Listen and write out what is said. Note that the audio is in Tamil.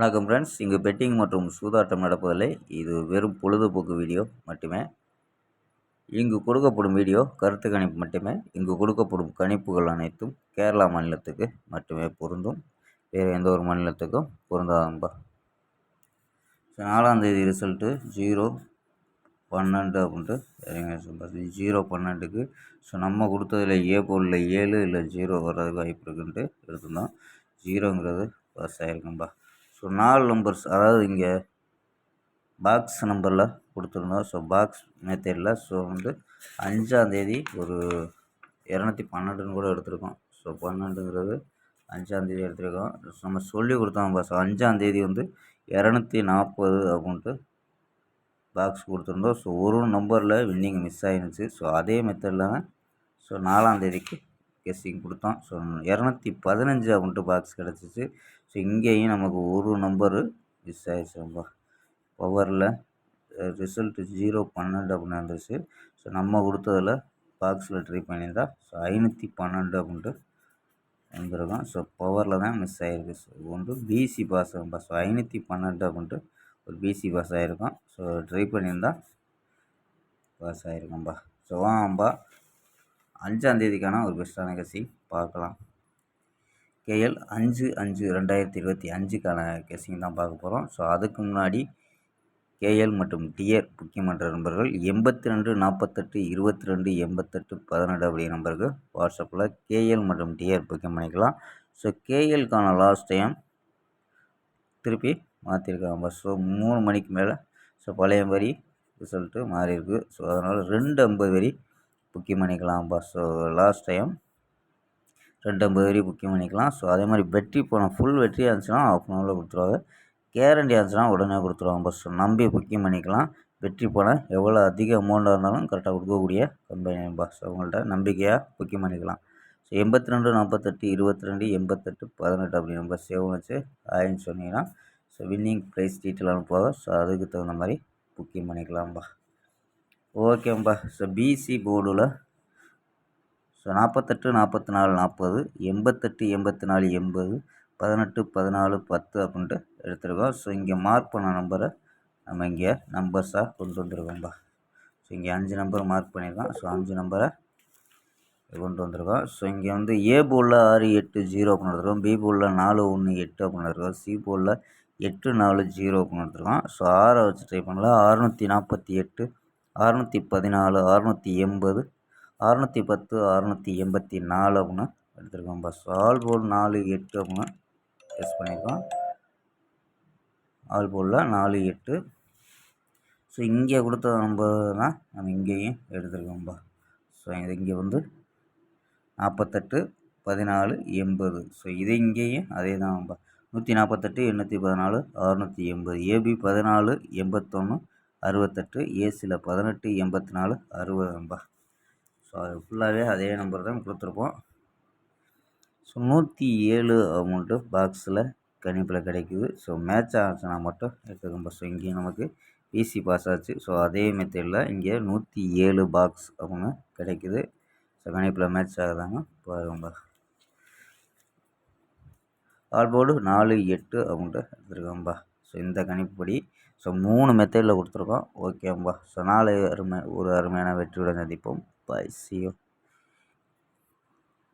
வணக்கம் ஃப்ரெண்ட்ஸ். இங்கு பெட்டிங் மற்றும் சூதாட்டம் நடப்பதில்லை. இது வெறும் பொழுதுபோக்கு வீடியோ மட்டுமே. இங்கு கொடுக்கப்படும் வீடியோ கருத்து கணிப்பு மட்டுமே. இங்கு கொடுக்கப்படும் கணிப்புகள் அனைத்தும் கேரளா மாநிலத்துக்கு மட்டுமே பொருந்தும். வேறு எந்த ஒரு மாநிலத்துக்கும் பொருந்தாதம்பா. 4ஆம் தேதி ரிசல்ட்டு 0-12 அப்படின்ட்டு 0-12க்கு நம்ம கொடுத்ததில் ஏ போர்டில் 7 இல்லை 0 வர்றதுக்கு வாய்ப்பு இருக்குன்ட்டு எடுத்துருந்தோம். 0ங்கிறது பாஸ் ஆகிருக்கும்பா. 4 நம்பர்ஸ், அதாவது இங்கே பாக்ஸ் நம்பரில் கொடுத்துருந்தோம். பாக்ஸ் மெத்தடில் 5ஆம் தேதி ஒரு 212ன்னு கூட எடுத்திருக்கோம். 12ங்கிறது 5ஆம் தேதி எடுத்திருக்கோம். நம்ம சொல்லி கொடுத்தோம். 5ஆம் தேதி 240 அப்படின்ட்டு பாக்ஸ் கொடுத்துருந்தோம். ஒரு நம்பரில் வின்னிங் மிஸ் ஆகிருந்துச்சு. அதே மெத்தடில் தான் 4ஆம் தேதிக்கு கெஸ்ஸிங் கொடுத்தோம். 215 அப்படின்ட்டு பாக்ஸ் கிடச்சிச்சு. இங்கேயும் நமக்கு ஒரு நம்பரு மிஸ் ஆகிடுச்சுப்பா. பவரில் ரிசல்ட்டு 0-12 அப்படின்னு வந்துருச்சு. நம்ம கொடுத்ததில் பாக்ஸில் ட்ரை பண்ணியிருந்தா 512 அப்படின்ட்டு வந்துருக்கோம். பவரில் தான் மிஸ் ஆகிருக்கு. PC pass ஆகும்பா. 512 அப்படின்ட்டு ஒரு பிசி பாஸ் ஆகிருக்கோம். ட்ரை பண்ணியிருந்தா பாஸ் ஆகிருக்கோம்பா. வாம்பா 5ஆம் தேதிக்கான ஒரு பெஸ்ட்டான கெஸ்ஸிங் பார்க்கலாம். கேஎல் 5/5/2025க்கான கெஸ்ஸிங் தான் பார்க்க போகிறோம். அதுக்கு முன்னாடி கேஎல் மற்றும் டிஆர் புக்கிங் பண்ணுற நம்பர்கள் 82 48 22 88 18 அப்படிங்கிற நம்பருக்கு வாட்ஸ்அப்பில் கேஎல் மற்றும் டிஆர் புக்கிங் பண்ணிக்கலாம். கேஎல்க்கான லாஸ்ட் டைம் திருப்பி மாற்றிருக்காங்க. 3 மணிக்கு மேலே பழைய மாதிரி ரிசல்ட்டு மாறி இருக்குது. அதனால் 250 வரி புக்கிங் பண்ணிக்கலாம்ப்பா. லாஸ்ட் டைம் 250 வரி புக்கிங் பண்ணிக்கலாம். அதே மாதிரி வெற்றி பணம் ஃபுல் வெற்றியாக இருந்துச்சுன்னா ½ கொடுத்துருவாங்க. கேரண்டியாக இருந்துச்சுன்னா உடனே கொடுத்துருவாங்க. நம்பி புக்கிங் பண்ணிக்கலாம். வெற்றி பணம் எவ்வளோ அதிக அமௌண்ட்டாக இருந்தாலும் கரெக்டாக கொடுக்கக்கூடிய கம்பெனி அவங்கள்ட்ட நம்பிக்கையாக புக்கிங் பண்ணிக்கலாம். 82 48 22 88 18 அப்படி நம்பர் சேவ் வச்சு ஆயின்னு சொன்னீங்கன்னா வின்னிங் ப்ரைஸ் டீட்டெயில் அனுப்புவாங்க. அதுக்கு தகுந்த மாதிரி புக்கிங் பண்ணிக்கலாம்ப்பா. ஓகேம்பா. பிசி போர்டில் 48 44 40 88 84 80 18 14 10 அப்படின்ட்டு எடுத்துருக்கோம். இங்கே மார்க் பண்ண நம்பரை நம்ம இங்கே நம்பர்ஸாக கொண்டு வந்துருக்கோம்பா. இங்கே 5 நம்பர் மார்க் பண்ணியிருக்கோம். 5 நம்பரை கொண்டு வந்திருக்கோம். இங்கே ஏ போர்டில் 6 8 0 அப்படின்னு எடுத்துருக்கோம். பி போர்டில் 4 1 8 அப்படின்னு எடுத்துருக்கோம். சி போர்டில் 8 4 0 அப்படின்னு எடுத்துருக்கோம். 6 வச்சு ட்ரை பண்ணலாம். 648 614 680 610 684 அப்படின்னு எடுத்துருக்கோம்ப்பா. ஆல் போர்டு 4 8 அப்படின்னு டெஸ்ட் பண்ணியிருக்கோம். ஆல் போர்டில் 4 8. இங்கே கொடுத்த நம்பர் தான் நம்ம இங்கேயும் எடுத்துருக்கோம்ப்பா. இது இங்கே 48 14 80. இது இங்கேயும் அதே தான்ப்பா. 148 814 680. ஏபி 14 81 68. ஏசியில் 18 84 60. அது ஃபுல்லாகவே அதே நம்பர் தான் கொடுத்துருப்போம். 107 அமௌண்ட்டு பாக்ஸில் கணிப்பில் கிடைக்குது. மேட்ச் ஆச்சுன்னா மட்டும் எடுத்துக்கோங்க. இங்கேயும் நமக்கு பிசி பாஸ் ஆச்சு. அதே மெத்தடில் இங்கே 107 பாக்ஸ் அப்படின்னு கிடைக்குது. கணிப்பில் மேட்ச் ஆகுதாங்க பாருங்கப்பா. ஆல் போர்டு 4 8 அப்படின்ட்டு எடுத்துருக்கோம்பா. இந்த கணிப்புப்படி 3 மெத்தடில் கொடுத்துருக்கோம். ஓகேம்பா. நாளை ஒரு அருமையான வெற்றியுடன் சந்திப்போம். பாய், see you.